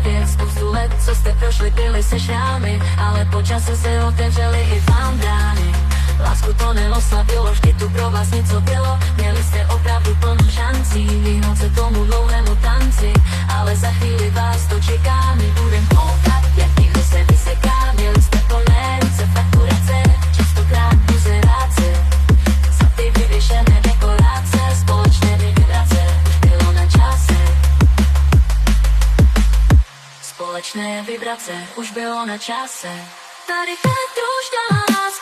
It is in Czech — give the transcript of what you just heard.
věc. Spoustu let, co jste prošli, byli se šrámy, ale po čase se otevřeli i vám brány. Lásku to neoslavilo, vždy tu pro vás něco bylo. Měli jste opravdu plnou šancí vyhnout se tomu dlouhému tanci, ale za chvíli vás to čeká. My budem koukat, jak někdo se vyseká. Měli jste plné ruce, fakturace, častokrát buzeráce, za ty vyvěšené dekorace, společné vibrace, bylo na čase. Společné vibrace, už bylo na čase. Tady Petruška nás